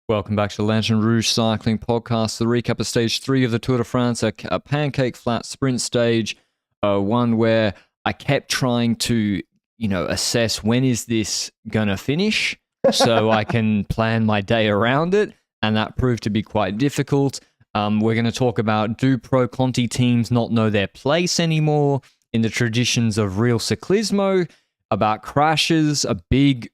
Welcome back to the Lanterne Rouge Cycling Podcast, the recap of Stage 3 of the Tour de France, a pancake flat sprint stage, one where I kept trying to, assess when is this going to finish so I can plan my day around it, and that proved to be quite difficult. We're going to talk about, do Pro Conti teams not know their place anymore in the traditions of real ciclismo? About crashes. A big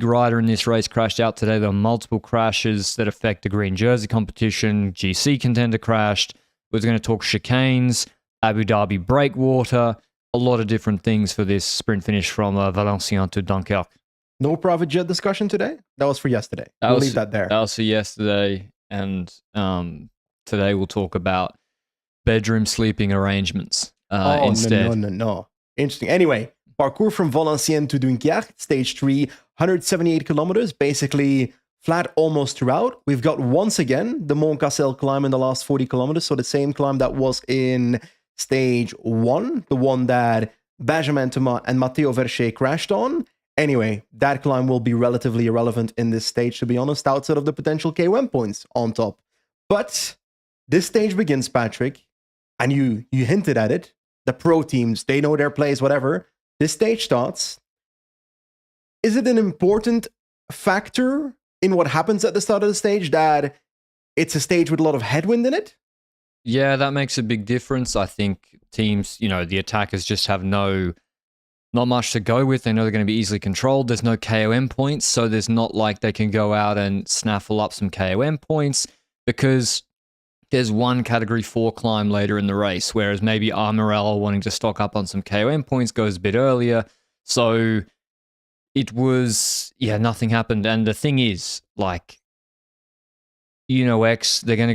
rider in this race crashed out today. There were multiple crashes that affect the green jersey competition. GC contender crashed. We're going to talk chicanes, Abu Dhabi breakwater, a lot of different things for this sprint finish from Valenciennes to Dunkirk. No private jet discussion today? That was for yesterday. We'll leave that there. That was for yesterday. And today we'll talk about bedroom sleeping arrangements instead. No. Interesting. Anyway, parcours from Valenciennes to Dunkerque, stage 3, 178 kilometers, basically flat almost throughout. We've got once again the Mont Cassel climb in the last 40 kilometers, so the same climb that was in stage 1, the one that Benjamin Thomas and Matteo Verchet crashed on. Anyway, that climb will be relatively irrelevant in this stage, to be honest, outside of the potential KOM points on top. But this stage begins, Patrick, and you hinted at it. The pro teams, they know their place, whatever. This stage starts. Is it an important factor in what happens at the start of the stage that it's a stage with a lot of headwind in it? Yeah, that makes a big difference. I think teams, the attackers just have not much to go with. They know they're going to be easily controlled. There's no KOM points, so there's not like they can go out and snaffle up some KOM points because there's one Category 4 climb later in the race, whereas maybe Armorel wanting to stock up on some KOM points goes a bit earlier. So it was, nothing happened. And the thing is, they're just going to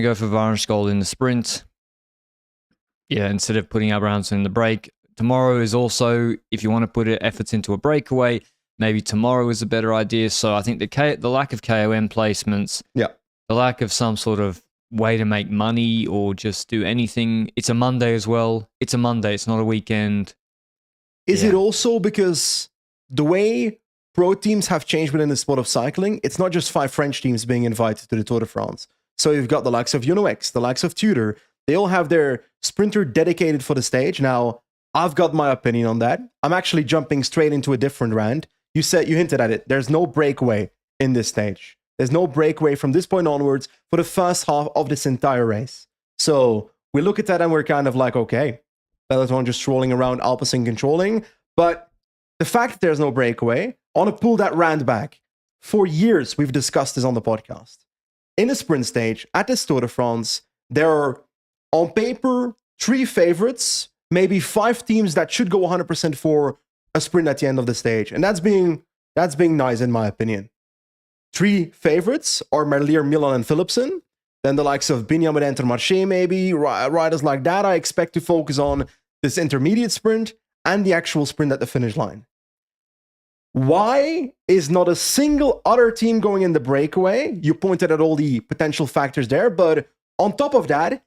go for Varnskjold in the sprint. Yeah, instead of putting Abrahamson in the break. Tomorrow is also, if you want to put efforts into a breakaway, maybe tomorrow is a better idea. So I think the lack of KOM placements, the lack of some sort of way to make money or just do anything. It's a Monday as well. It's a Monday. It's not a weekend. Is it also because the way pro teams have changed within the sport of cycling, it's not just 5 French teams being invited to the Tour de France. So you've got the likes of UNOX, the likes of Tudor. They all have their sprinter dedicated for the stage. Now, I've got my opinion on that. I'm actually jumping straight into a different rant. You hinted at it. There's no breakaway in this stage. There's no breakaway from this point onwards for the first half of this entire race. So we look at that and we're kind of like, okay, Peloton just strolling around Alpecin controlling. But the fact that there's no breakaway, I want to pull that rant back. For years, we've discussed this on the podcast. In the sprint stage, at this Tour de France, there are, on paper, 3 favorites, maybe 5 teams that should go 100% for a sprint at the end of the stage. And that's being nice, in my opinion. 3 favorites are Merlier, Milan, and Philipsen. Then the likes of Benjamin Intermarché, maybe, riders like that. I expect to focus on this intermediate sprint and the actual sprint at the finish line. Why is not a single other team going in the breakaway? You pointed at all the potential factors there, but on top of that,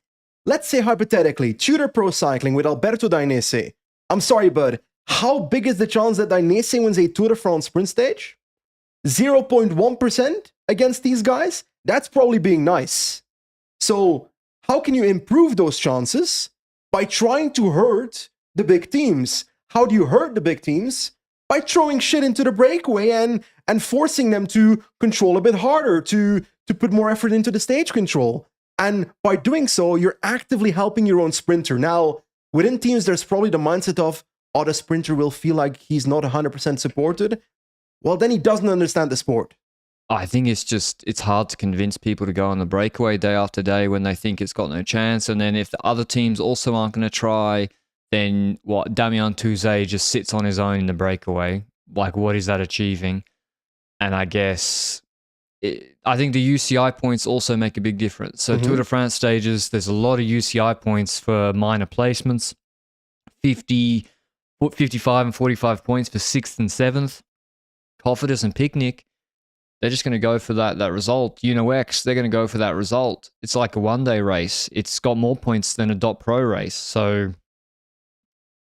let's say hypothetically, Tudor Pro Cycling with Alberto Dainese. I'm sorry, but how big is the chance that Dainese wins a Tour de France sprint stage? 0.1% against these guys? That's probably being nice. So how can you improve those chances? By trying to hurt the big teams. How do you hurt the big teams? By throwing shit into the breakaway and forcing them to control a bit harder, to put more effort into the stage control. And by doing so, you're actively helping your own sprinter. Now, within teams, there's probably the mindset of, the sprinter will feel like he's not 100% supported. Well, then he doesn't understand the sport. I think it's hard to convince people to go on the breakaway day after day when they think it's got no chance. And then if the other teams also aren't going to try, then Damien Touzé just sits on his own in the breakaway. Like, what is that achieving? And I guess, I think the UCI points also make a big difference. So Tour de France stages, there's a lot of UCI points for minor placements. 50, 55 and 45 points for 6th and 7th. Cofidis and Picnic, they're just going to go for that result. UNOX, they're going to go for that result. It's like a one-day race. It's got more points than a .pro race. So,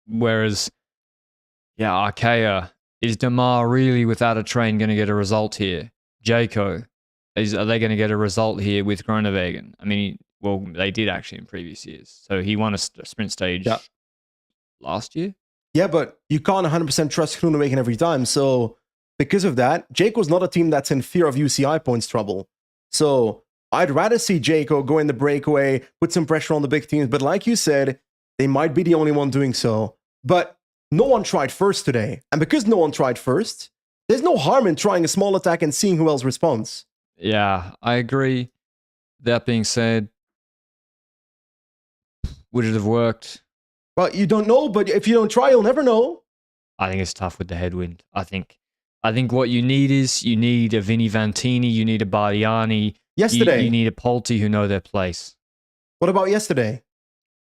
whereas, Arkea, is Demar really without a train going to get a result here? Jayco, Are they going to get a result here with Groenewegen? I mean, well, they did actually in previous years. So he won a sprint stage last year. Yeah, but you can't 100% trust Groenewegen every time. So because of that, Jayco's not a team that's in fear of UCI points trouble. So I'd rather see Jayco go in the breakaway, put some pressure on the big teams. But like you said, they might be the only one doing so. But no one tried first today. And because no one tried first, there's no harm in trying a small attack and seeing who else responds. Yeah, I agree. That being said, would it have worked? Well, you don't know, but if you don't try, you'll never know. I think it's tough with the headwind. I think what you need is you need a Vinny Vantini, you need a Bardiani. Yesterday. You need a Polti who know their place. What about yesterday?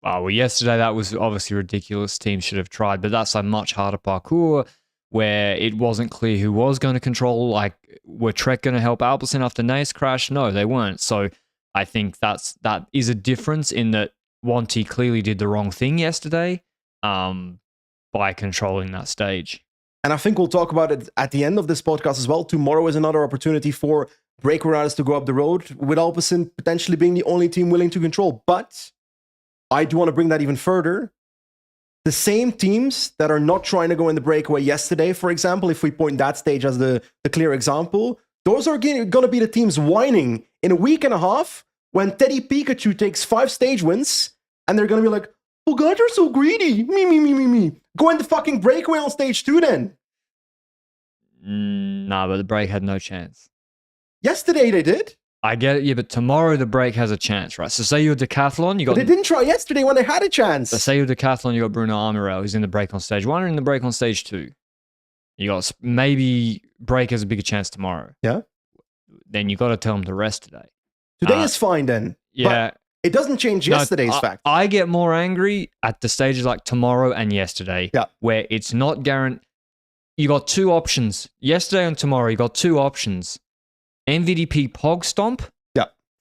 Oh, well, yesterday that was obviously ridiculous. Teams should have tried, but that's a much harder parkour where it wasn't clear who was going to control. Like, were Trek going to help Alpecin after Naes crash? No, they weren't. So I think that is a difference in that Wanty clearly did the wrong thing yesterday by controlling that stage. And I think we'll talk about it at the end of this podcast as well. Tomorrow is another opportunity for breakaway riders to go up the road, with Alpecin potentially being the only team willing to control. But I do want to bring that even further. The same teams that are not trying to go in the breakaway yesterday, for example, if we point that stage as the clear example, those are going to be the teams whining in a week and a half when Teddy Pikachu takes 5 stage wins, and they're going to be like, oh God, you're so greedy. Me. Go in the fucking breakaway on stage 2 then. Nah, but the break had no chance. Yesterday they did. I get it, yeah, but tomorrow the break has a chance, right? So say you're Decathlon, you got... But they didn't try yesterday when they had a chance. So say you're Decathlon, you got Bruno Amirel, who's in the break on stage 1 and in the break on stage 2. You got maybe break has a bigger chance tomorrow. Yeah. Then you got to tell them to rest today. Today is fine then. Yeah. But it doesn't change yesterday's fact. I get more angry at the stages like tomorrow and yesterday, where it's not guaranteed. You got 2 options. Yesterday and tomorrow, you got 2 options. MVDP Pog Stomp,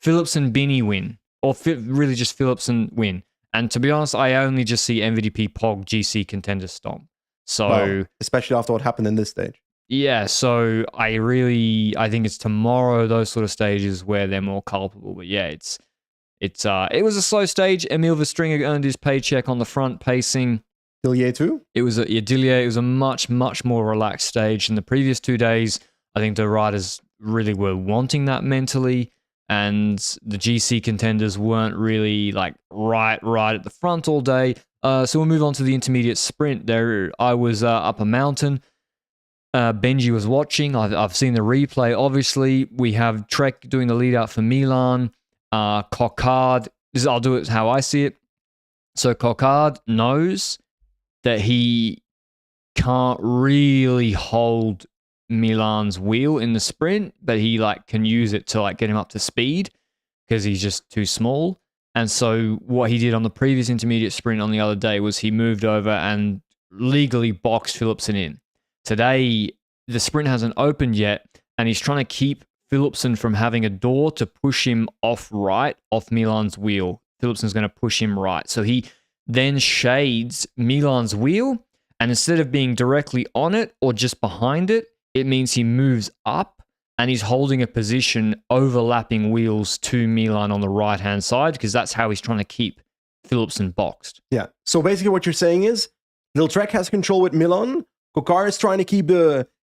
Philipsen Binny win, or really just Philipsen win. And to be honest, I only just see MVDP Pog GC Contender Stomp. So, especially after what happened in this stage. Yeah, so I think it's tomorrow, those sort of stages where they're more culpable. But yeah, it was a slow stage. Emil Verstringer earned his paycheck on the front pacing. Dillier too? It was a much, much more relaxed stage than the previous 2 days. I think the riders really were wanting that mentally, and the GC contenders weren't really like right at the front all day. So we'll move on to the intermediate sprint. There, I was up a mountain. Benji was watching. I've seen the replay. Obviously, we have Trek doing the lead out for Milan. Coquard. I'll do it how I see it. So Coquard knows that he can't really hold Milan's wheel in the sprint, but he can use it to get him up to speed because he's just too small. And so what he did on the previous intermediate sprint on the other day was he moved over and legally boxed Philipsen in. Today, the sprint hasn't opened yet, and he's trying to keep Philipsen from having a door to push him off Milan's wheel. Philipsen's going to push him right. So he then shades Milan's wheel, and instead of being directly on it or just behind it, it means he moves up and he's holding a position overlapping wheels to Milan on the right-hand side, because that's how he's trying to keep Philipsen boxed. Yeah. So basically what you're saying is, Lil Trek has control with Milan. Coquard is trying to keep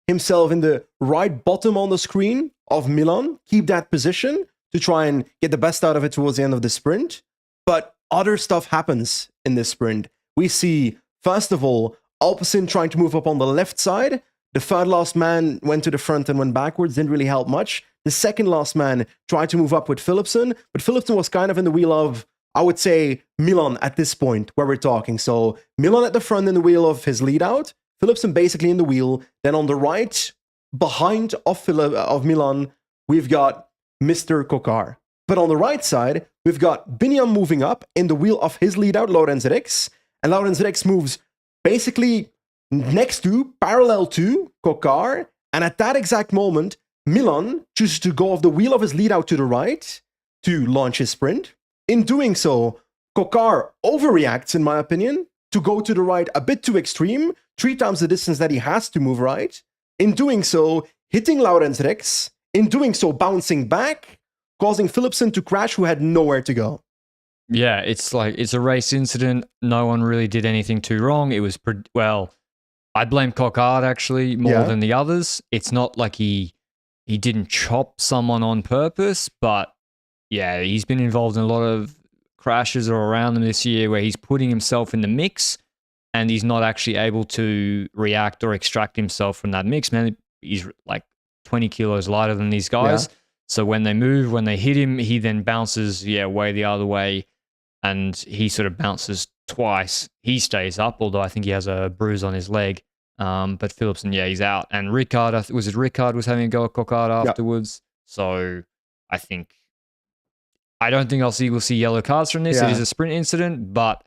himself in the right bottom on the screen of Milan, keep that position to try and get the best out of it towards the end of the sprint. But other stuff happens in this sprint. We see, first of all, Alpecin trying to move up on the left side. The third last man went to the front and went backwards, didn't really help much. The second last man tried to move up with Philipsen, but Philipsen was kind of in the wheel of, I would say, Milan at this point where we're talking. So Milan at the front in the wheel of his lead out, Philipsen basically in the wheel. Then on the right, behind of Milan, we've got Mr. Coquard. But on the right side, we've got Binyam moving up in the wheel of his lead out, Laurens Rex. And Laurens Rex moves basically next to, parallel to Coquard. And at that exact moment, Milan chooses to go off the wheel of his lead out to the right to launch his sprint. In doing so, Coquard overreacts, in my opinion, to go to the right a bit too extreme, 3 times the distance that he has to move right. In doing so, hitting Laurens Rex in doing so, bouncing back, causing Philipsen to crash, who had nowhere to go. Yeah, it's like it's a race incident. No one really did anything too wrong. It was well. I blame Coquard actually more than the others. It's not like he didn't chop someone on purpose, but yeah, he's been involved in a lot of crashes or around them this year where he's putting himself in the mix and he's not actually able to react or extract himself from that mix. Man, he's like 20 kilos lighter than these guys. Yeah. So when they move, when they hit him, he then bounces, way the other way. And he sort of bounces twice. He stays up, although I think he has a bruise on his leg. But Philipsen, he's out. And Ricard, Ricard was having a go at Coquard afterwards. So I don't think we'll see yellow cards from this. It is a sprint incident, but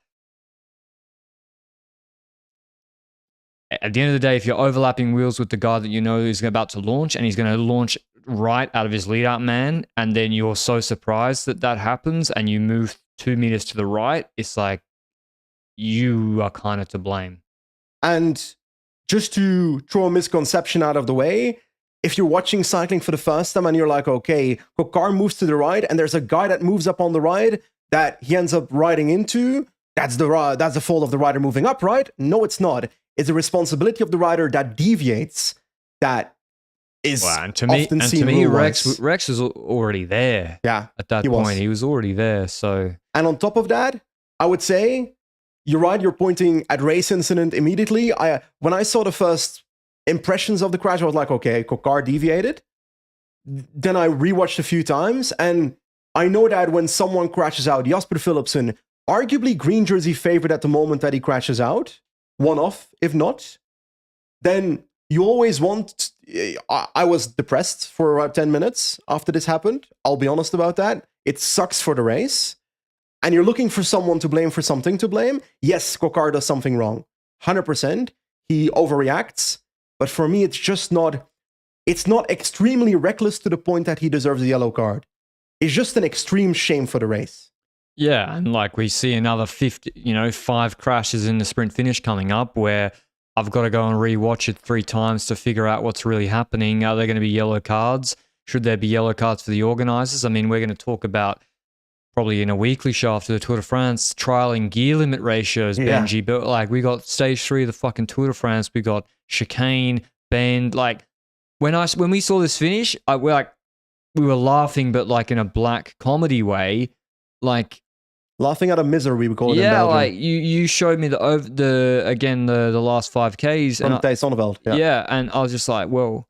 at the end of the day, if you're overlapping wheels with the guy that you know is about to launch and he's going to launch right out of his lead-out man, and then you're so surprised that happens and you move 2 meters to the right, it's like you are kind of to blame. And just to throw a misconception out of the way, if you're watching cycling for the first time and you're like, okay, Coquard moves to the right and there's a guy that moves up on the right that he ends up riding into, that's the fault of the rider moving up, right? No, it's not. It's the responsibility of the rider that deviates that is often seen. Rex was already there. Yeah, at that point, he was already there. So, and on top of that, I would say you're right. You're pointing at race incident immediately. When I saw the first impressions of the crash, I was like, okay, Coquard deviated. Then I rewatched a few times, and I know that when someone crashes out, Jasper Philipsen, arguably green jersey favorite at the moment that he crashes out, one off, if not, then you always want... I was depressed for about 10 minutes after this happened. I'll be honest about that. It sucks for the race. And you're looking for someone to blame for something to blame. Yes, Coquard does something wrong. 100%. He overreacts. But for me, it's just not... It's not extremely reckless to the point that he deserves a yellow card. It's just an extreme shame for the race. Yeah, and like we see another 5 crashes in the sprint finish coming up where I've got to go and rewatch it 3 times to figure out what's really happening. Are there going to be yellow cards? Should there be yellow cards for the organisers? I mean, we're going to talk about probably in a weekly show after the Tour de France trialing gear limit ratios, Benji. But like we got stage 3 of the fucking Tour de France, we got chicane, bend. Like when we saw this finish, we were laughing, but like in a black comedy way, like. Laughing at a misery, we call it in Belgium. Yeah, like you showed me the last 5Ks. From Naesen. Yeah, and I was just like, well,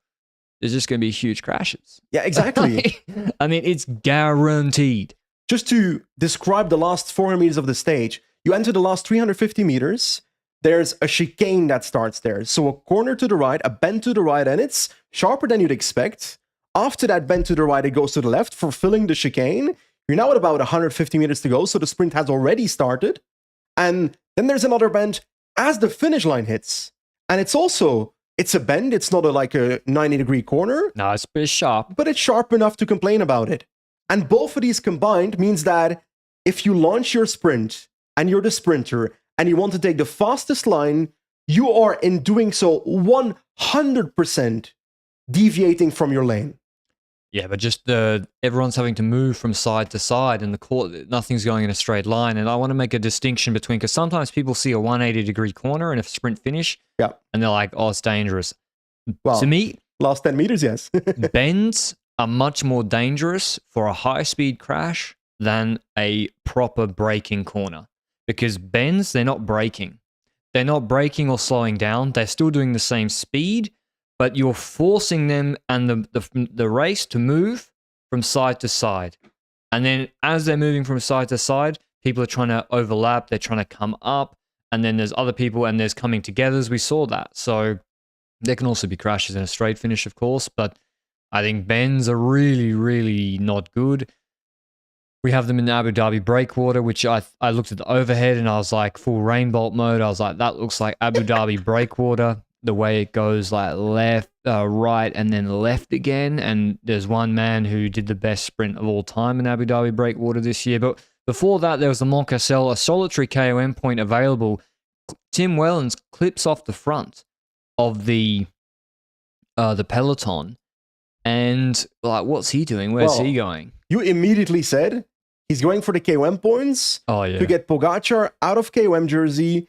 there's just going to be huge crashes. Yeah, exactly. I mean, it's guaranteed. Just to describe the last 400 meters of the stage, you enter the last 350 meters, there's a chicane that starts there. So a corner to the right, a bend to the right, and it's sharper than you'd expect. After that bend to the right, it goes to the left, fulfilling the chicane. You're now at about 150 meters to go, so the sprint has already started. And then there's another bend as the finish line hits. And it's a bend. It's not like a 90-degree corner. No, it's pretty sharp. But it's sharp enough to complain about it. And both of these combined means that if you launch your sprint and you're the sprinter and you want to take the fastest line, you are in doing so 100% deviating from your lane. Yeah, but just everyone's having to move from side to side and nothing's going in a straight line. And I want to make a distinction between, because sometimes people see a 180-degree corner in a sprint finish and they're like, oh, it's dangerous. Well, to me, last 10 meters, yes. bends are much more dangerous for a high-speed crash than a proper braking corner. Because bends, they're not braking. They're not braking or slowing down. They're still doing the same speed, but you're forcing them and the race to move from side to side. And then as they're moving from side to side, people are trying to overlap, they're trying to come up, and then there's other people and there's coming togethers. We saw that. So there can also be crashes in a straight finish, of course, but I think bends are really, really not good. We have them in the Abu Dhabi breakwater, which I looked at the overhead and I was like, full rainbolt mode. I was like, that looks like Abu Dhabi breakwater. The way it goes like left, right, and then left again. And there's one man who did the best sprint of all time in Abu Dhabi breakwater this year. But before that, there was the Mont Cassel, a solitary KOM point available. Tim Wellens clips off the front of the peloton And like, what's he doing? Where's he going? You immediately said he's going for the KOM points to get Pogacar out of KOM jersey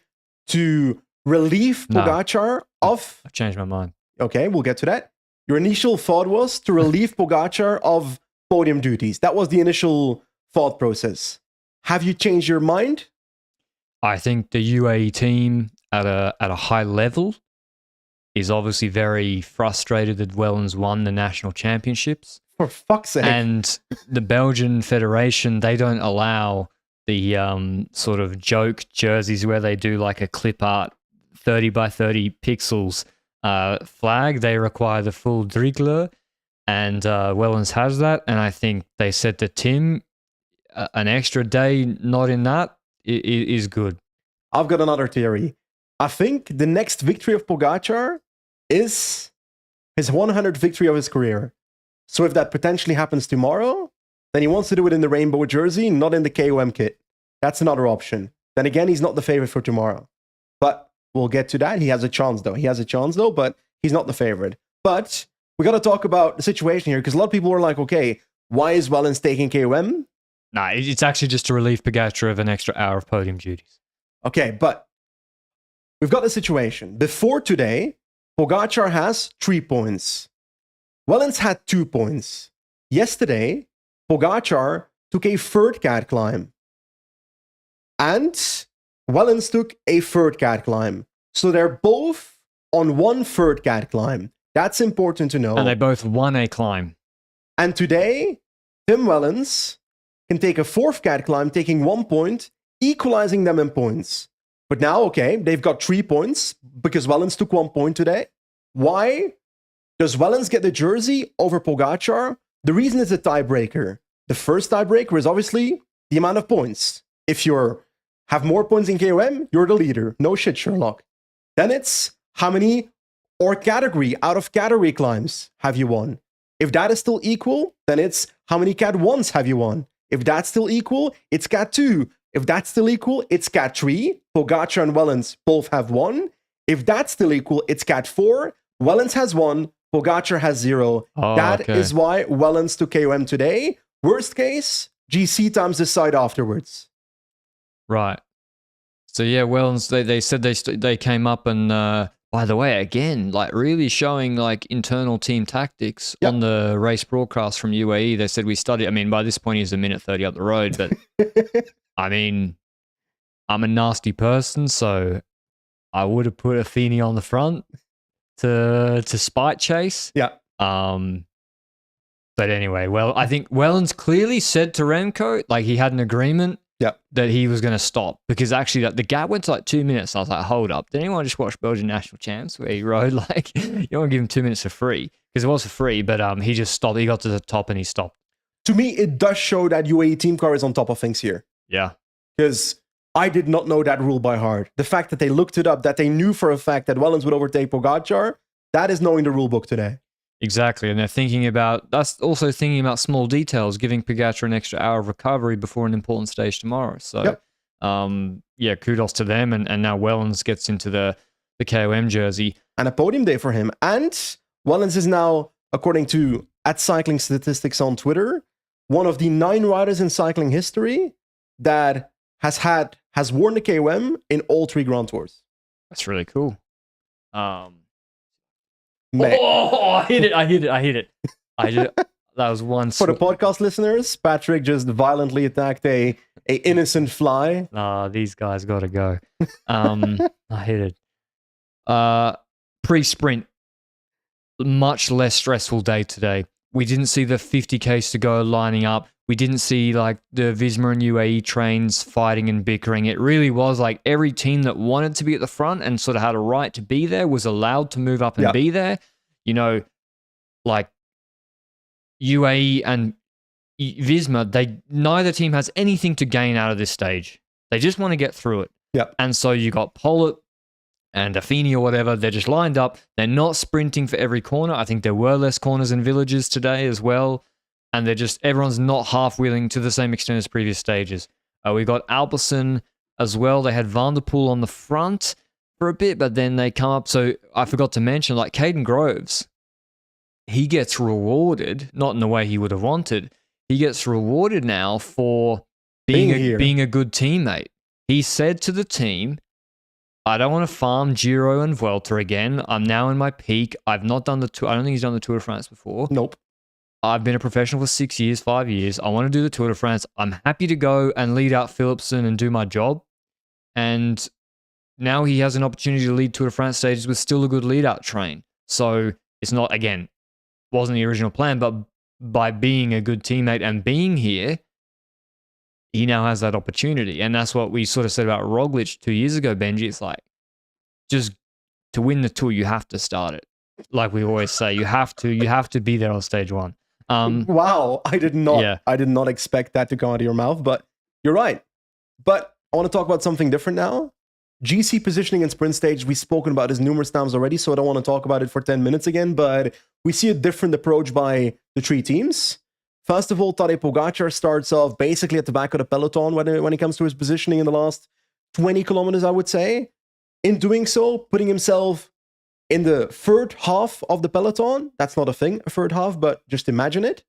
to relieve Pogacar of... I've changed my mind. Okay, we'll get to that. Your initial thought was to relieve Pogacar of podium duties. That was the initial thought process. Have you changed your mind? I think the UAE team at a high level is obviously very frustrated that Wellens won the national championships. For fuck's sake. And the Belgian Federation, they don't allow the sort of joke jerseys where they do like a clip art 30 by 30 pixels flag. They require the full Drigler, and Wellens has that. And I think they said to Tim, an extra day not in that is good. I've got another theory. I think the next victory of Pogacar is his 100th victory of his career. So if that potentially happens tomorrow, then he wants to do it in the rainbow jersey, not in the KOM kit. That's another option. Then again, he's not the favorite for tomorrow. But we'll get to that. He has a chance, though. But he's not the favorite. But we got to talk about the situation here, because a lot of people were like, okay, why is Wellens taking KOM? Nah, it's actually just to relieve Pogacar of an extra hour of podium duties. Okay, but we've got the situation. Before today, Pogacar has 3 points. Wellens had 2 points. Yesterday, Pogacar took a 3rd cat climb. And Wellens took a 3rd cat climb. So they're both on 1 3rd cat climb. That's important to know. And they both won a climb. And today, Tim Wellens can take a 4th cat climb, taking 1 point, equalizing them in points. But now, okay, they've got 3 points because Wellens took 1 point today. Why does Wellens get the jersey over Pogacar? The reason is a tiebreaker. The first tiebreaker is obviously the amount of points. If you have more points in KOM, you're the leader. No shit, Sherlock. Then it's how many out of category climbs have you won? If that is still equal, then it's how many Cat 1s have you won? If that's still equal, it's Cat 2. If that's still equal, it's Cat 3. Pogacar and Wellens both have 1. If that's still equal, it's Cat 4. Wellens has 1. Pogacar has 0. That is why Wellens took KOM today. Worst case, GC times decide afterwards. Right. So yeah, Wellens, they said they came up and, by the way, again, like really showing like internal team tactics on the race broadcast from UAE. They said we studied, I mean, by this point he's a minute 30 up the road, but I mean, I'm a nasty person, so I would have put Athene on the front to spite chase. Yeah. But anyway, well, I think Wellens clearly said to Remco, like he had an agreement that he was going to stop, because actually the gap went to like 2 minutes. I was like, hold up. Did anyone just watch Belgian National Champs where he rode like, you don't want to give him 2 minutes for free, because it was for free, but he just stopped. He got to the top and he stopped. To me, it does show that UAE team car is on top of things here. Yeah. Because I did not know that rule by heart. The fact that they looked it up, that they knew for a fact that Wellens would overtake Pogacar, that is knowing the rule book today. Exactly, and that's also thinking about small details, giving Pogacar an extra hour of recovery before an important stage tomorrow. So, kudos to them, and now Wellens gets into the KOM jersey. And a podium day for him. And Wellens is now, according to @Cycling Statistics on Twitter, one of the 9 riders in cycling history that has worn the KOM in all 3 Grand Tours. That's really cool. I hit it. That was one. For the podcast listeners, Patrick just violently attacked a innocent fly. These guys got to go. I hit it. Pre-sprint, much less stressful day today. We didn't see the 50Ks to go lining up. We didn't see like the Visma and UAE trains fighting and bickering. It really was like every team that wanted to be at the front and sort of had a right to be there was allowed to move up and be there. You know, like UAE and Visma, neither team has anything to gain out of this stage. They just want to get through it. Yep. And so you got Pollitt and Affini or whatever. They're just lined up. They're not sprinting for every corner. I think there were less corners and villages today as well. And everyone's not half-wheeling to the same extent as previous stages. We got Alberson as well. They had Van der Poel on the front for a bit, but then they come up. So I forgot to mention, like Caden Groves, he gets rewarded, not in the way he would have wanted. He gets rewarded now for being a good teammate. He said to the team, I don't want to farm Giro and Vuelta again. I'm now in my peak. I've not done the Tour. I don't think he's done the Tour de France before. Nope. I've been a professional for 6 years, 5 years. I want to do the Tour de France. I'm happy to go and lead out Philipsen and do my job. And now he has an opportunity to lead Tour de France stages with still a good lead out train. So it's not, again, wasn't the original plan, but by being a good teammate and being here, he now has that opportunity. And that's what we sort of said about Roglic 2 years ago, Benji. It's like, just to win the Tour, you have to start it. Like we always say, you have to be there on stage one. Wow, I did not expect that to come out of your mouth, but you're right. But I want to talk about something different now. GC positioning in sprint stage, we've spoken about this numerous times already, so I don't want to talk about it for 10 minutes again, but we see a different approach by the three teams. First of all, Tadej Pogačar starts off basically at the back of the peloton when it comes to his positioning in the last 20 kilometers, I would say. In doing so, putting himself in the third half of the peloton. That's not a thing, a third half, but just imagine it.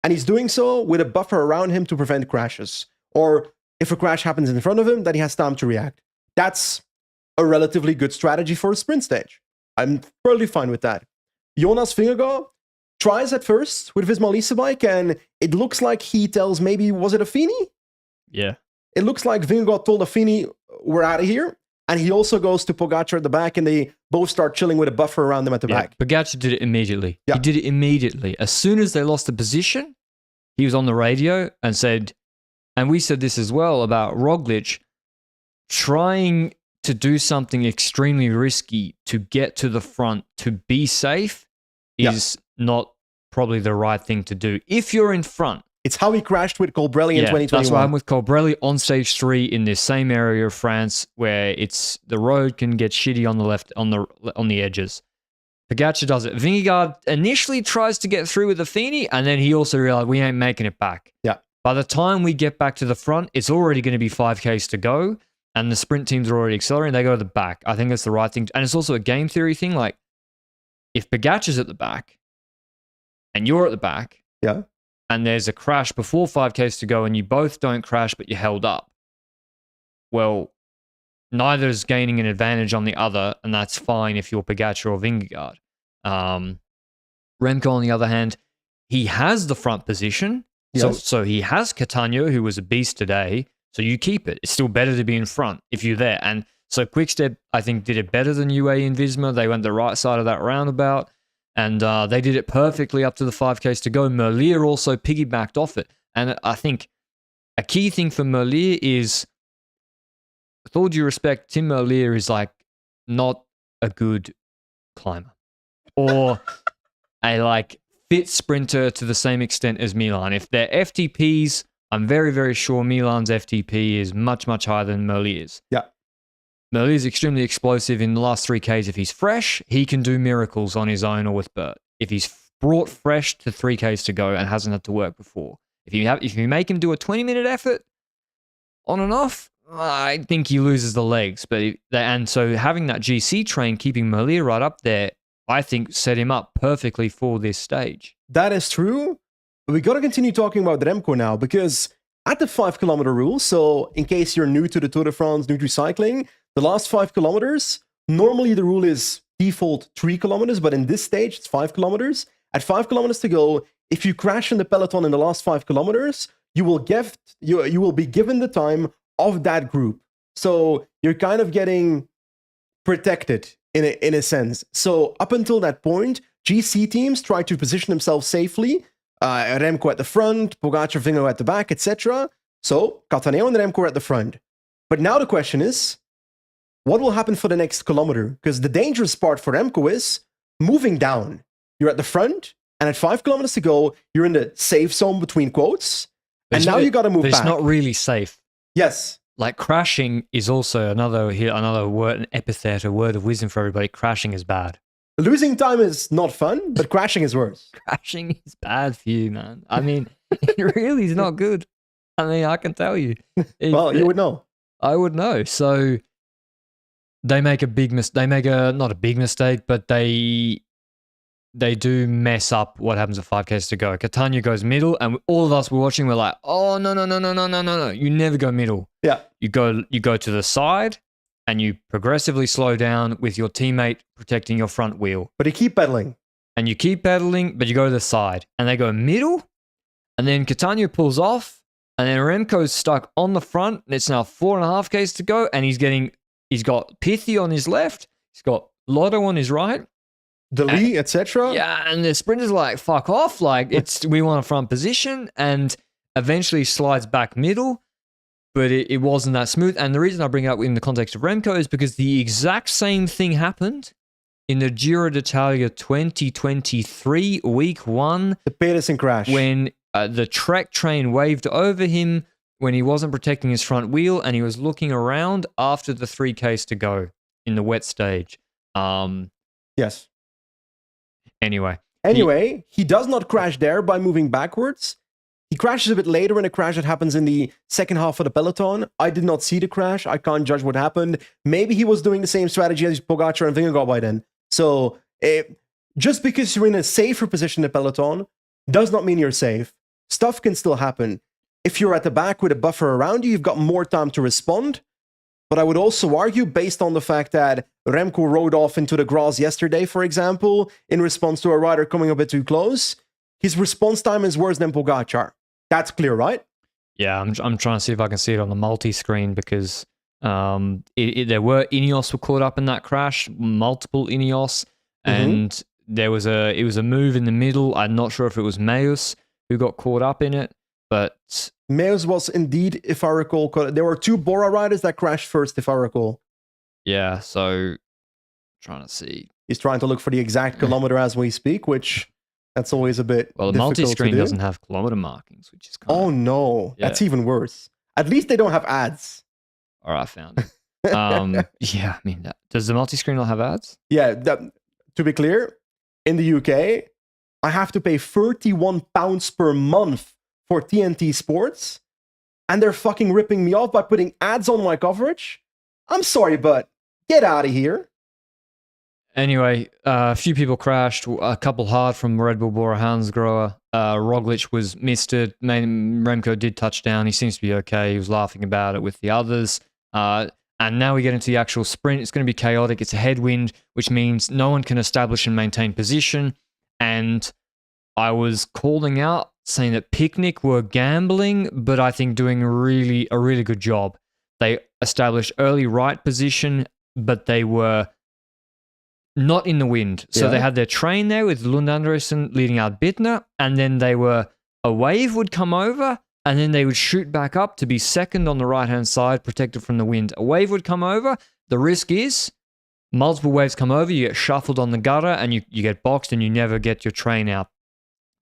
And he's doing so with a buffer around him to prevent crashes. Or if a crash happens in front of him, then he has time to react. That's a relatively good strategy for a sprint stage. I'm totally fine with that. Jonas Vingegaard tries at first with his Malisa bike, and it looks like he tells maybe, was it Affini? Yeah. It looks like Vingegaard told Affini, we're out of here. And he also goes to Pogačar at the back, and they both start chilling with a buffer around them at the back. Pogačar did it immediately. Yeah. He did it immediately. As soon as they lost the position, he was on the radio and said, and we said this as well about Roglic, trying to do something extremely risky to get to the front to be safe is not probably the right thing to do. If you're in front. It's how he crashed with Colbrelli in 2021. That's what happened with Colbrelli on stage 3 in this same area of France where it's the road can get shitty on the left, on the edges. Pogačar does it. Vingegaard initially tries to get through with Affini, and then he also realized we ain't making it back. Yeah. By the time we get back to the front, it's already going to be 5Ks to go, and the sprint teams are already accelerating. They go to the back. I think that's the right thing. And it's also a game theory thing. Like, if Pogačar's at the back, and you're at the back, and there's a crash before 5Ks to go and you both don't crash but you're held up, well, neither is gaining an advantage on the other, and that's fine if you're Pogačar or Vingegaard. Remco, on the other hand, he has the front position, so he has Catania, who was a beast today, so you keep it. It's still better to be in front if you're there. And so Quickstep, I think, did it better than UAE and Visma. They went the right side of that roundabout. And they did it perfectly up to the 5Ks to go. Merlier also piggybacked off it. And I think a key thing for Merlier is, with all due respect, Tim Merlier is like not a good climber or a like fit sprinter to the same extent as Milan. If they're FTPs, I'm very, very sure Milan's FTP is much, much higher than Merlier's. Yeah. Merlier is extremely explosive in the last 3Ks. If he's fresh, he can do miracles on his own or with Bert. If he's brought fresh to 3Ks to go and hasn't had to work before, if you make him do a 20-minute effort on and off, I think he loses the legs. And so having that GC train, keeping Merlier right up there, I think set him up perfectly for this stage. That is true. We got to continue talking about Remco now, because at the 5-kilometer rule, so in case you're new to the Tour de France, new to cycling, the last 5 kilometers, normally the rule is default 3 kilometers, but in this stage, it's 5 kilometers. At 5 kilometers to go, if you crash in the peloton in the last 5 kilometers, you will be given the time of that group. So you're kind of getting protected in a sense. So up until that point, GC teams try to position themselves safely. Remco at the front, Pogačar, Vingegaard at the back, etc. So Cattaneo and Remco are at the front. But now the question is, what will happen for the next kilometer? Because the dangerous part for Remco is moving down. You're at the front, and at 5 kilometers to go, you're in the safe zone between quotes. And now you got to move back. It's not really safe. Yes. Like crashing is also another word, an epithet, a word of wisdom for everybody. Crashing is bad. Losing time is not fun, but crashing is worse. Crashing is bad for you, man. I mean, it really is not good. I mean, I can tell you. Well, you would know. I would know. So they make a big mistake. They make not a big mistake, but they they do mess up what happens with 5Ks to go. Catania goes middle, and all of us were watching. We're like, oh no! You never go middle. Yeah, you go to the side, and you progressively slow down with your teammate protecting your front wheel. but you keep pedaling. And you keep pedaling, but you go to the side, and they go middle, and then Catania pulls off, and then Remco's stuck on the front, and it's now 4.5Ks to go, and he's got Pithy on his left, he's got Lotto on his right. Dali, etc. Yeah, and the sprinter's like, fuck off, like, we want a front position, and eventually slides back middle, but it wasn't that smooth. And the reason I bring it up in the context of Remco is because the exact same thing happened in the Giro d'Italia 2023, week 1. The Pedersen crash. When the Trek train waved over him when he wasn't protecting his front wheel, and he was looking around after the 3Ks to go in the wet stage. Yes. Anyway, he does not crash there by moving backwards. He crashes a bit later in a crash that happens in the second half of the peloton. I did not see the crash. I can't judge what happened. Maybe he was doing the same strategy as Pogacar and Vingegaard by then. So just because you're in a safer position in the peloton does not mean you're safe. Stuff can still happen. If you're at the back with a buffer around you, you've got more time to respond. But I would also argue, based on the fact that Remco rode off into the grass yesterday, for example, in response to a rider coming a bit too close, his response time is worse than Pogacar. That's clear, right? Yeah, I'm trying to see if I can see it on the multi-screen, because there were Ineos were caught up in that crash, multiple Ineos, and it was a move in the middle. I'm not sure if it was Meus who got caught up in it, but Meus was indeed, if I recall, there were 2 Bora riders that crashed first, if I recall. Yeah, so trying to see. He's trying to look for the exact kilometer as we speak, which that's always a bit well. The multi-screen doesn't have kilometer markings, which is kind of. Oh no, that's even worse. At least they don't have ads. All right, I found it. Yeah, I mean, does the multi-screen not have ads? Yeah, to be clear, in the UK, I have to pay £31 per month for TNT Sports, and they're fucking ripping me off by putting ads on my coverage. I'm sorry, but get out of here. Anyway, a few people crashed, a couple hard from Red Bull Bora Hansgrohe. Roglic was missed it. Remco did touch down. He seems to be okay. He was laughing about it with the others. And now we get into the actual sprint. It's going to be chaotic. It's a headwind, which means no one can establish and maintain position. And I was calling out, saying that Picnic were gambling, but I think doing a really good job. They established early right position, but they were not in the wind. So they had their train there with Lund Andresen leading out Bittner, and then a wave would come over, and then they would shoot back up to be second on the right-hand side, protected from the wind. A wave would come over. The risk is multiple waves come over, you get shuffled on the gutter, and you get boxed, and you never get your train out.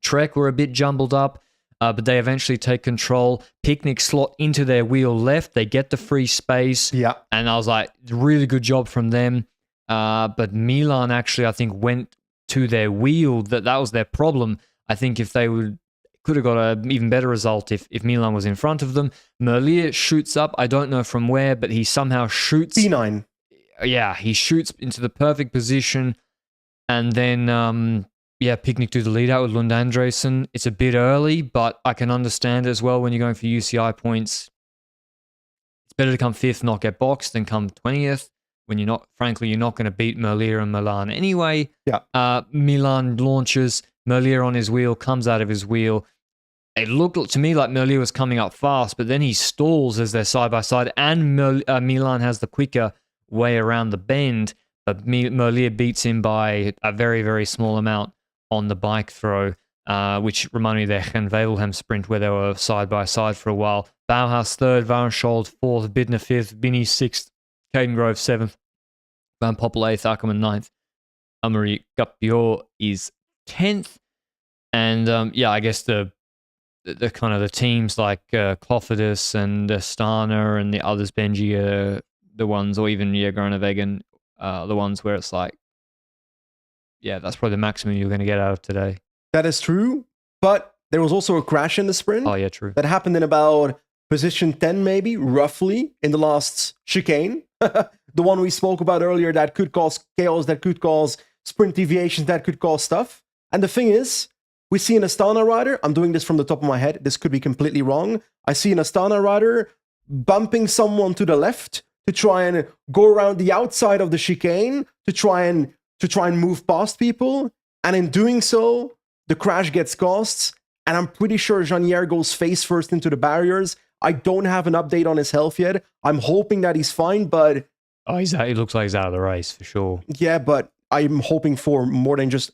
Trek were a bit jumbled up, but they eventually take control. Picnic slot into their wheel left. They get the free space. Yeah. And I was like, really good job from them. But Milan actually, I think, went to their wheel. That was their problem. I think if they could have got an even better result if Milan was in front of them. Merlier shoots up. I don't know from where, but he somehow shoots. P9. Yeah, he shoots into the perfect position. And then... Picnic do the lead out with Lund Andresen. It's a bit early, but I can understand as well when you're going for UCI points. It's better to come 5th, not get boxed, than come 20th when you're not going to beat Merlier and Milan anyway. Yeah. Milan launches, Merlier on his wheel, comes out of his wheel. It looked to me like Merlier was coming up fast, but then he stalls as they're side by side, and Milan has the quicker way around the bend, but Merlier beats him by a very, very small amount on the bike throw, which reminded me of their Gent-Wevelgem sprint where they were side by side for a while. Bauhaus 3rd, Varenschold 4th, Bittner 5th, Binny 6th, Caden Grove 7th, Van Poppel 8th, Ackermann 9th, Amaury Gapiot is 10th. And I guess the kind of the teams like Clofidis and Astana and the others, Benji, the ones, or even Groenewegen, the ones where it's like, yeah, that's probably the maximum you're going to get out of today. That is true, but there was also a crash in the sprint. Oh, yeah, true. That happened in about position 10, maybe, roughly, in the last chicane. The one we spoke about earlier that could cause chaos, that could cause sprint deviations, that could cause stuff. And the thing is, we see an Astana rider. I'm doing this from the top of my head. This could be completely wrong. I see an Astana rider bumping someone to the left to try and go around the outside of the chicane to try and move past people. And in doing so, the crash gets caused. And I'm pretty sure Janier goes face first into the barriers. I don't have an update on his health yet. I'm hoping that he's fine, but... Oh, he looks like he's out of the race, for sure. Yeah, but I'm hoping for more than just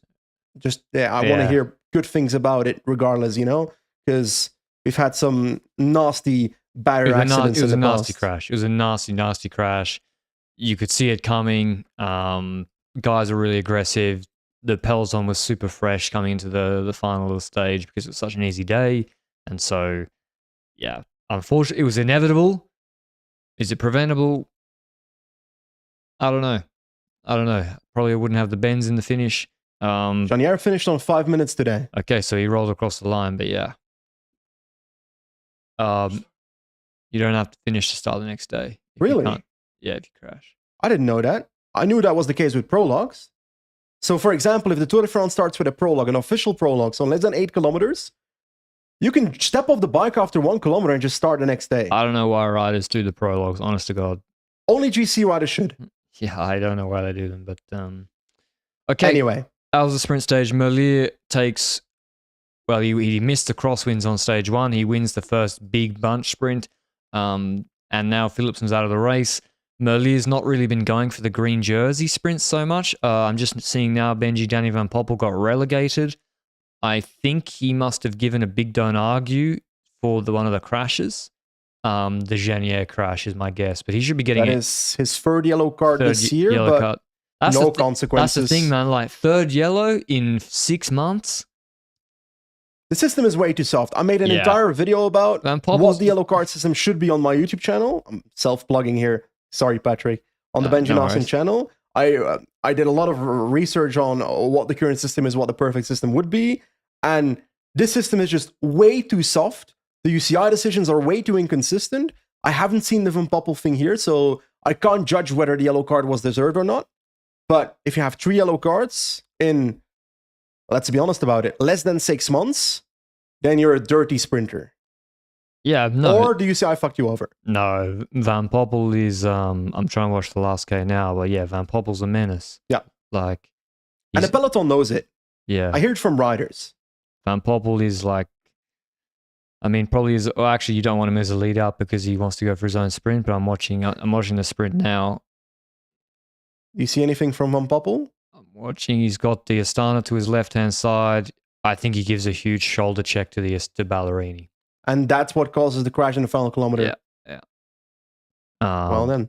I want to hear good things about it regardless, you know? Because we've had some nasty barrier accidents. It was a nasty crash. It was a nasty, nasty crash. You could see it coming. Guys are really aggressive. The peloton was super fresh coming into the final of the stage because it was such an easy day. And so, yeah, unfortunately, it was inevitable. Is it preventable? I don't know. Probably wouldn't have the bends in the finish. Janier finished on 5 minutes today. Okay, so he rolled across the line, but yeah. You don't have to finish to start the next day. Really? Yeah, if you crash. I didn't know that. I knew that was the case with prologues. So, for example, if the Tour de France starts with a prologue, an official prologue, so less than 8 kilometers, you can step off the bike after 1 kilometer and just start the next day. I don't know why riders do the prologues, honest to God. Only GC riders should. Yeah, I don't know why they do them, but... Okay. Anyway. That was the sprint stage. Merlier takes... Well, he missed the crosswinds on stage 1. He wins the first big bunch sprint. And now Philipsen's out of the race. Merlier's not really been going for the green jersey sprints so much. I'm just seeing now Danny Van Poppel got relegated. I think he must have given a big don't argue for one of the crashes. The Janier crash is my guess, but he should be getting That is his third yellow card this year, but no consequences. That's the thing, man. Like, third yellow in 6 months. The system is way too soft. I made an entire video about what the yellow card system should be on my YouTube channel. I'm self-plugging here. Sorry, Patrick. On the Benji Naesen channel. I did a lot of research on what the current system is, what the perfect system would be. And this system is just way too soft. The UCI decisions are way too inconsistent. I haven't seen the Van Poppel thing here, so I can't judge whether the yellow card was deserved or not. But if you have 3 yellow cards in, let's be honest about it, less than 6 months, then you're a dirty sprinter. Yeah, no. Or the UCI fucked you over. No, Van Poppel is, I'm trying to watch the last K now, but yeah, Van Poppel's a menace. Yeah. Like. And the peloton knows it. Yeah. I hear it from riders. Van Poppel is like, I mean, probably is, well, actually, you don't want him as a lead out because he wants to go for his own sprint, but I'm watching the sprint now. Do you see anything from Van Poppel? I'm watching, he's got the Astana to his left-hand side. I think he gives a huge shoulder check to Ballerini. And that's what causes the crash in the final kilometer. Yeah. Well then.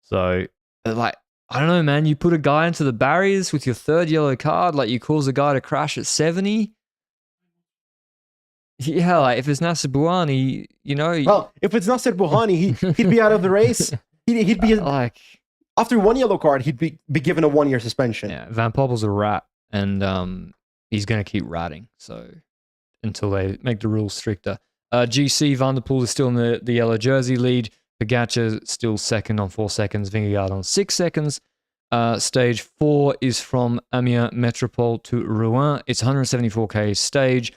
So, like, I don't know, man. You put a guy into the barriers with your third yellow card, like you cause a guy to crash at 70. Yeah, like if it's Nasser Bouhanni, you know. Well, if it's Nasser Bouhanni, he'd be out of the race. He'd be like after 1 yellow card, he'd be given a 1-year suspension. Yeah, Van Poppel's a rat, and he's going to keep ratting. So until they make the rules stricter. GC Van der Poel is still in the yellow jersey lead. Pogacar still second on 4 seconds. Vingegaard on 6 seconds. Stage 4 is from Amiens Métropole to Rouen. It's 174k stage,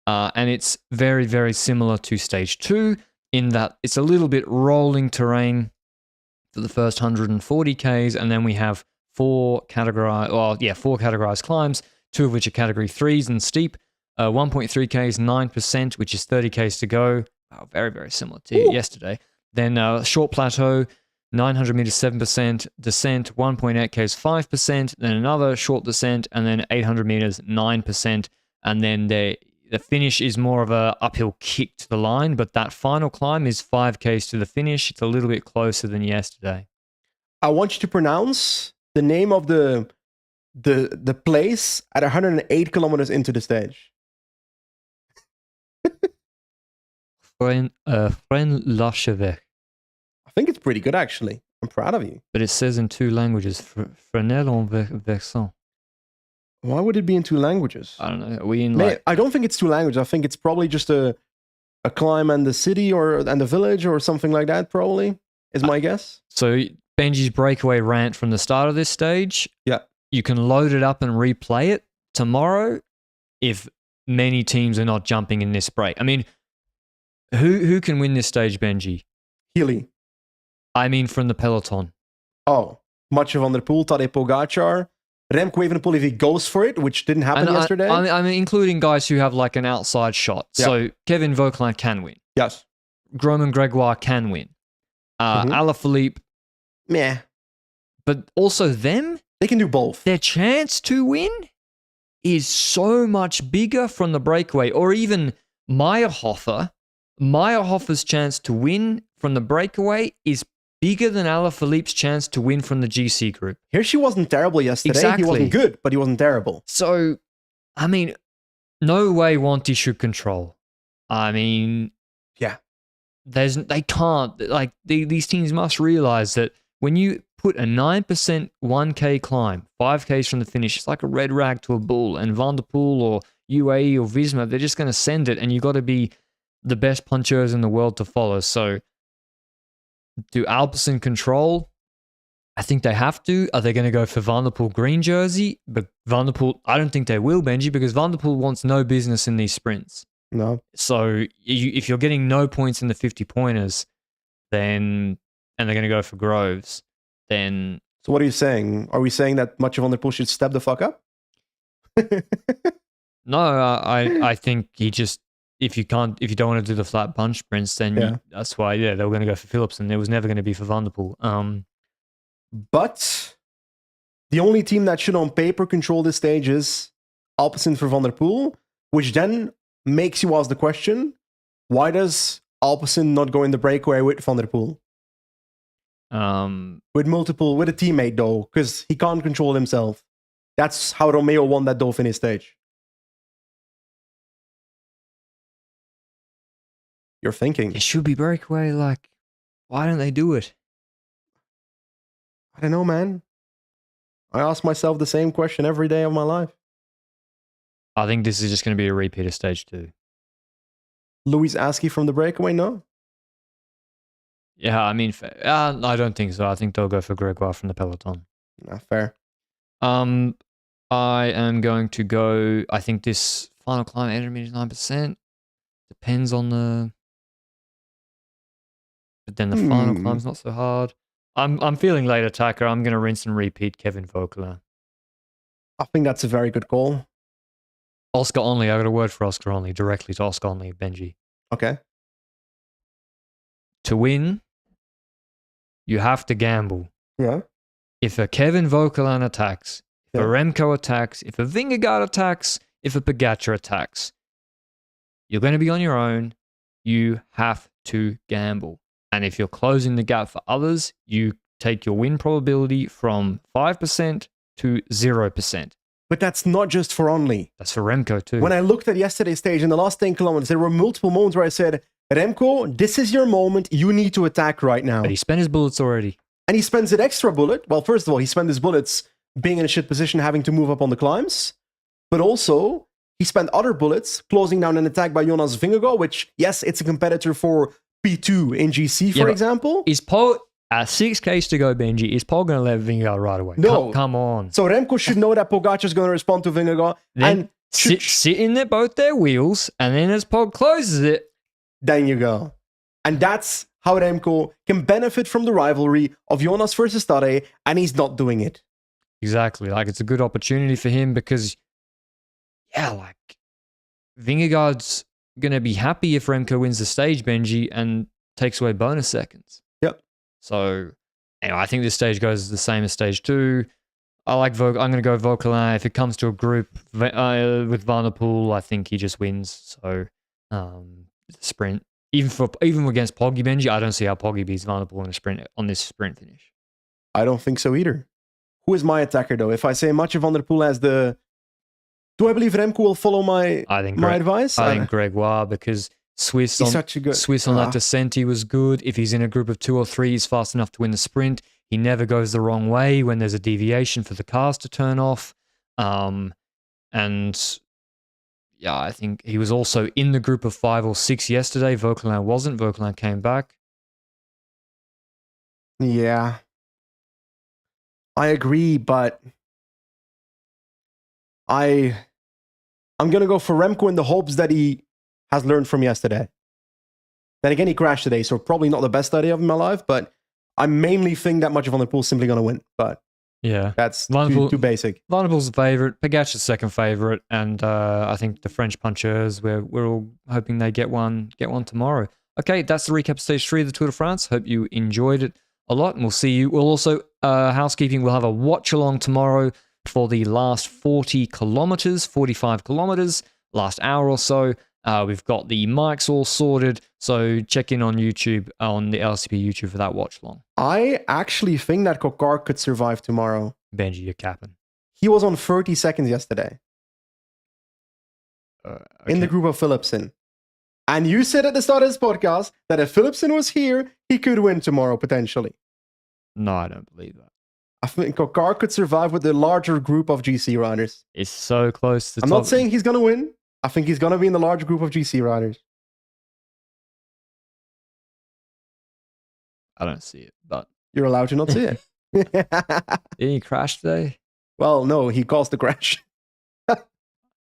and it's very, very similar to stage 2 in that it's a little bit rolling terrain for the first 140k's, and then we have 4 categorized climbs, 2 of which are category 3s and steep. 1.3k's, 9%, which is 30k's to go. Oh, very, very similar to yesterday. Then short plateau, 900 meters, 7%, descent, 1.8k's, 5%, then another short descent, and then 800 meters, 9%. And then the finish is more of a uphill kick to the line, but that final climb is 5k's to the finish. It's a little bit closer than yesterday. I want you to pronounce the name of the place at 108 kilometers into the stage. Fresnes-l'Archeveque. I think it's pretty good, actually. I'm proud of you. But it says in 2 languages, Fresnel-en-Versant. Why would it be in 2 languages? I don't know. Are we in I don't think it's 2 languages. I think it's probably just a climb and the city and the village or something like that, probably, is my guess. So Benji's breakaway rant from the start of this stage. Yeah. You can load it up and replay it tomorrow if many teams are not jumping in this break. I mean, who can win this stage, Benji? Healy. I mean, from the peloton. Oh, Mathieu van der Poel, Tadej Pogacar, Remco Evenepoel if he goes for it, which didn't happen yesterday. I mean, including guys who have like an outside shot. Yeah. So Kevin Vauquelin can win. Yes. Romain Gregoire can win. Alaphilippe. Meh. But also them, they can do both. Their chance to win is so much bigger from the breakaway. Or even Meyerhofer. Meyerhofer's chance to win from the breakaway is bigger than Alaphilippe's chance to win from the GC group. Hirschi wasn't terrible yesterday. Exactly. He wasn't good, but he wasn't terrible. So, I mean, no way Wanty should control. I mean, yeah, they can't. Like these teams must realize that when you put a 9% 1K climb, 5Ks from the finish, it's like a red rag to a bull. And Van der Poel or UAE or Visma, they're just going to send it, and you got to be the best punchers in the world to follow. So, do Alpecin control? I think they have to. Are they going to go for Van der Poel green jersey? But Van der Poel, I don't think they will, Benji, because Van der Poel wants no business in these sprints. No. So if you're getting no points in the 50-pointers, then, and they're going to go for Groves, then... So what are you saying? Are we saying that Mathieu van der Poel should step the fuck up? No, I think he just... If you don't want to do the flat punch sprints, then that's why, they were going to go for Phillips, and it was never going to be for Van der Poel. But the only team that should on paper control this stage is Alpecin for Van der Poel, which then makes you ask the question, why does Alpecin not go in the breakaway with Van der Poel? With a teammate though, because he can't control himself. That's how Romeo won that Dauphiné stage. You're thinking. It should be breakaway, like, why don't they do it? I don't know, man. I ask myself the same question every day of my life. I think this is just going to be a repeat of stage 2. Louis Askey from the breakaway, no? Yeah, I mean, I don't think so. I think they'll go for Gregoire from the peloton. Fair. I am going to go, I think this final climb, 800 meters, 9%. Depends on the... But then the final climb's not so hard. I'm feeling late attacker. I'm going to rinse and repeat Kevin Vauquelin. I think that's a very good call. Oscar Only. I got a word for Oscar Only. Directly to Oscar Only, Benji. Okay. To win, you have to gamble. Yeah. If a Kevin Vauquelin attacks, if a Remco attacks, if a Vingegaard attacks, if a Pogacar attacks, you're going to be on your own. You have to gamble. And if you're closing the gap for others, you take your win probability from 5% to 0%. But that's not just for Only. That's for Remco too. When I looked at yesterday's stage in the last 10 kilometers, there were multiple moments where I said, Remco, this is your moment. You need to attack right now. But he spent his bullets already. And he spends an extra bullet. Well, first of all, he spent his bullets being in a shit position, having to move up on the climbs. But also, he spent other bullets closing down an attack by Jonas Vingegaard, which, yes, it's a competitor for P2 in GC, for example. Is Paul, at 6Ks to go, Benji, is Paul going to let Vingegaard right away? No. Come on. So Remco should know that Pogacar is going to respond to Vingegaard. Then and sit in both their wheels, and then as Paul closes it, then you go. And that's how Remco can benefit from the rivalry of Jonas versus Tadej, and he's not doing it. Exactly. Like, it's a good opportunity for him because, like, Vingegaard's going to be happy if Remco wins the stage, Benji, and takes away bonus seconds. Yep. So, anyway, I think this stage goes the same as stage 2. I'm going to go Vauquelin. If it comes to a group with Van der Poel, I think he just wins. So, sprint. Even against Poggy, Benji, I don't see how Poggy beats Van der Poel in a sprint on this sprint finish. I don't think so either. Who is my attacker, though? If I say Mathieu van der Poel as the... Do I believe Remco will follow my advice? I think Gregoire, because Swiss on that descent, he was good. If he's in a group of 2 or 3, he's fast enough to win the sprint. He never goes the wrong way when there's a deviation for the cars to turn off. I think he was also in the group of 5 or 6 yesterday. Vauquelin wasn't. Vauquelin came back. Yeah. I agree, but I'm going to go for Remco in the hopes that he has learned from yesterday. Then again, he crashed today, so probably not the best idea of my life, but I mainly think that Mathieu van der Poel is simply going to win. But yeah, that's too basic. Van der Poel's the favourite, Pogacar's second favourite, and I think the French punchers, we're all hoping they get one tomorrow. Okay, that's the recap of stage 3 of the Tour de France. Hope you enjoyed it a lot, and we'll see you. We'll also, housekeeping, we'll have a watch along tomorrow for the last 45 kilometers, last hour or so. We've got the mics all sorted, so check in on YouTube, on the LCP YouTube for that watch long. I actually think that Kokar could survive tomorrow. Benji, you're capping. He was on 30 seconds yesterday. Okay. In the group of Philipsen. And you said at the start of this podcast that if Philipsen was here, he could win tomorrow, potentially. No, I don't believe that. I think Kokar could survive with the larger group of GC riders. It's so close to I'm not saying he's going to win. I think he's going to be in the large group of GC riders. I don't see it, but... You're allowed to not see it. Did he crash today? Well, no, he caused the crash.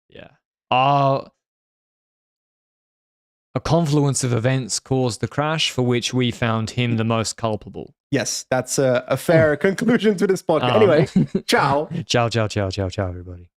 Yeah. A confluence of events caused the crash, for which we found him the most culpable. Yes, that's a fair conclusion to this podcast. Anyway, ciao. Ciao, everybody.